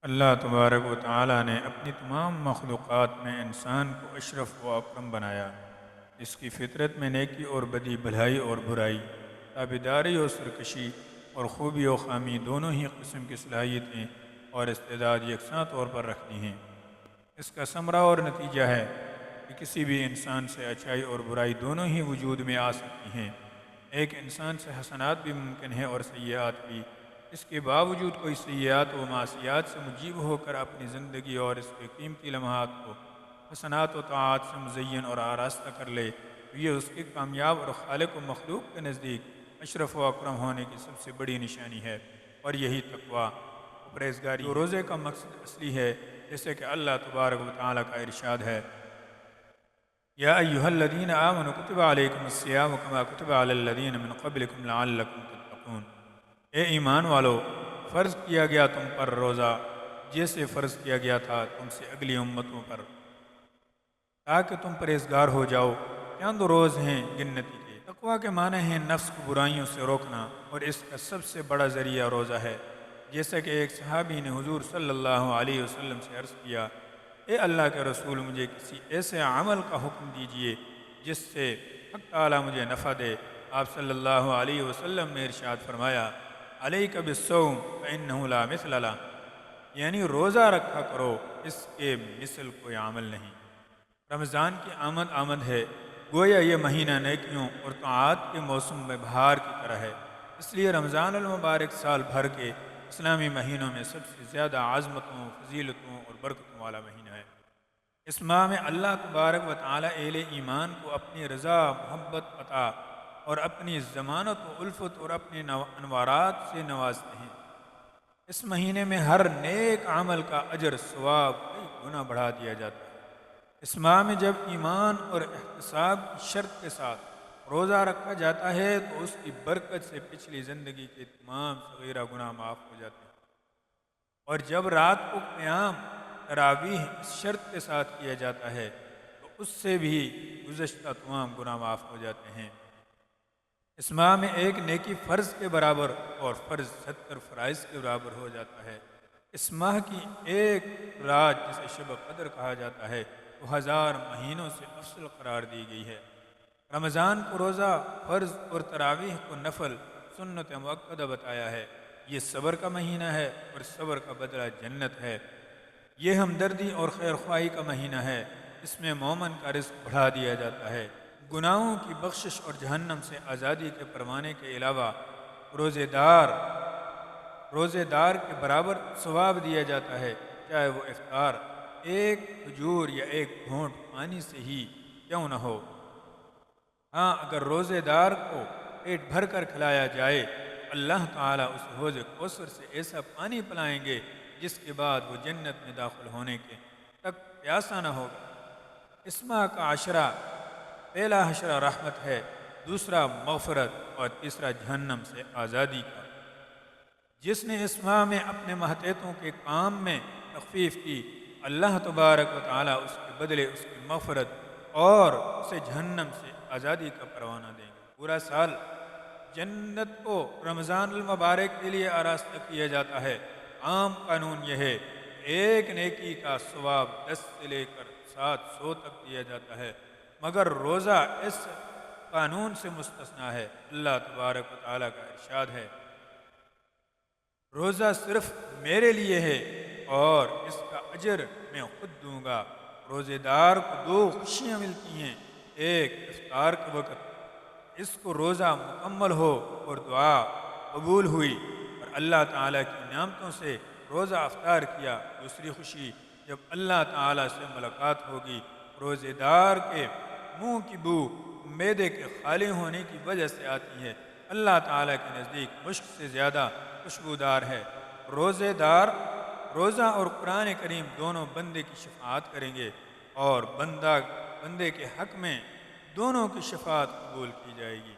اللہ تبارک و تعالی نے اپنی تمام مخلوقات میں انسان کو اشرف و اکرم بنایا۔ اس کی فطرت میں نیکی اور بدی، بھلائی اور برائی، تابعداری اور سرکشی اور خوبی و خامی دونوں ہی قسم کی صلاحیتیں اور استعداد یکساں طور پر رکھتی ہیں۔ اس کا ثمرہ اور نتیجہ ہے کہ کسی بھی انسان سے اچھائی اور برائی دونوں ہی وجود میں آ سکتی ہیں۔ ایک انسان سے حسنات بھی ممکن ہیں اور سیئات بھی۔ اس کے باوجود کوئی سیئات و معصیات سے مجیب ہو کر اپنی زندگی اور اس کے قیمتی لمحات کو حسنات و طاعات سے مزین اور آراستہ کر لے تو یہ اس کے کامیاب اور خالق و مخلوق کے نزدیک اشرف و اکرم ہونے کی سب سے بڑی نشانی ہے، اور یہی تقویٰ و پرہیزگاری جو روزے کا مقصد اصلی ہے، جیسے کہ اللہ تبارک و تعالیٰ کا ارشاد ہے: یا ایہا الذین آمنوا کتب علیکم الصیام کما کتب علی الذین من قبلکم لعلکم تتقون۔ اے ایمان والو، فرض کیا گیا تم پر روزہ جیسے فرض کیا گیا تھا تم سے اگلی امتوں پر، تاکہ تم پرہیزگار ہو جاؤ۔ چند روز ہیں گنتی کے۔ تقویٰ کے معنی ہیں نفس کو برائیوں سے روکنا، اور اس کا سب سے بڑا ذریعہ روزہ ہے۔ جیسا کہ ایک صحابی نے حضور صلی اللہ علیہ وسلم سے عرض کیا: اے اللہ کے رسول، مجھے کسی ایسے عمل کا حکم دیجئے جس سے حق تعالی مجھے نفع دے۔ آپ صلی اللہ علیہ وسلم نے ارشاد فرمایا: علیک بالصوم فإنہ لا مثل لہ، یعنی روزہ رکھا کرو، اس کے مثل کوئی عمل نہیں۔ رمضان کی آمد ہے، گویا یہ مہینہ نیکیوں اور طاعات کے موسم میں بہار کی طرح ہے۔ اس لیے رمضان المبارک سال بھر کے اسلامی مہینوں میں سب سے زیادہ عظمتوں، فضیلتوں اور برکتوں والا مہینہ ہے۔ اس ماہ میں اللہ تبارک و تعالی اہل ایمان کو اپنی رضا، محبت، عطا اور اپنی ضمانت و الفت اور اپنے انوارات سے نوازتے ہیں۔ اس مہینے میں ہر نیک عمل کا اجر ثواب کئی گنا بڑھا دیا جاتا ہے۔ اس ماہ میں جب ایمان اور احتساب کی شرط کے ساتھ روزہ رکھا جاتا ہے تو اس کی برکت سے پچھلی زندگی کے تمام صغیرہ گناہ معاف ہو جاتے ہیں، اور جب رات کو قیام تراویح اس شرط کے ساتھ کیا جاتا ہے تو اس سے بھی گزشتہ تمام گناہ معاف ہو جاتے ہیں۔ اس ماہ میں ایک نیکی فرض کے برابر اور فرض 70 فرائض کے برابر ہو جاتا ہے۔ اس ماہ کی ایک رات جسے شب قدر کہا جاتا ہے وہ 1000 مہینوں سے افضل قرار دی گئی ہے۔ رمضان کو روزہ فرض اور تراویح کو نفل سنت مؤکدہ بتایا ہے۔ یہ صبر کا مہینہ ہے اور صبر کا بدلہ جنت ہے۔ یہ ہمدردی اور خیر خواہی کا مہینہ ہے۔ اس میں مومن کا رزق بڑھا دیا جاتا ہے۔ گناہوں کی بخشش اور جہنم سے آزادی کے پروانے کے علاوہ روزے دار کے برابر ثواب دیا جاتا ہے، چاہے وہ افطار ایک کھجور یا ایک گھونٹ پانی سے ہی کیوں نہ ہو۔ ہاں، اگر روزے دار کو پیٹ بھر کر کھلایا جائے اللہ تعالیٰ اس حوض کوثر سے ایسا پانی پلائیں گے جس کے بعد وہ جنت میں داخل ہونے کے تک پیاسا نہ ہوگا۔ اس ماہ کا عشرہ، پہلا عشرہ رحمت ہے، دوسرا مغفرت اور تیسرا جہنم سے آزادی کا۔ جس نے اس ماہ میں اپنے ماتحتوں کے کام میں تخفیف کی، اللہ تبارک و تعالیٰ اس کے بدلے اس کی مغفرت اور اسے جہنم سے آزادی کا پروانہ دیں گے۔ پورا سال جنت کو رمضان المبارک کے لیے آراستہ کیا جاتا ہے۔ عام قانون یہ ہے کہ ایک نیکی کا ثواب 10 سے لے کر 700 تک دیا جاتا ہے، مگر روزہ اس قانون سے مستثنیٰ ہے۔ اللہ تبارک و تعالیٰ کا ارشاد ہے: روزہ صرف میرے لیے ہے اور اس کا اجر میں خود دوں گا۔ روزے دار کو 2 خوشیاں ملتی ہیں، ایک افطار کے وقت اس کو روزہ مکمل ہو اور دعا قبول ہوئی اور اللہ تعالیٰ کی نعمتوں سے روزہ افطار کیا۔ دوسری خوشی جب اللہ تعالیٰ سے ملاقات ہوگی۔ روزے دار کے منہ کی بو معدے کے خالی ہونے کی وجہ سے آتی ہے، اللہ تعالیٰ کے نزدیک مشک سے زیادہ خوشبودار ہے۔ روزہ اور قرآن کریم دونوں بندے کی شفاعت کریں گے، اور بندے کے حق میں دونوں کی شفاعت قبول کی جائے گی۔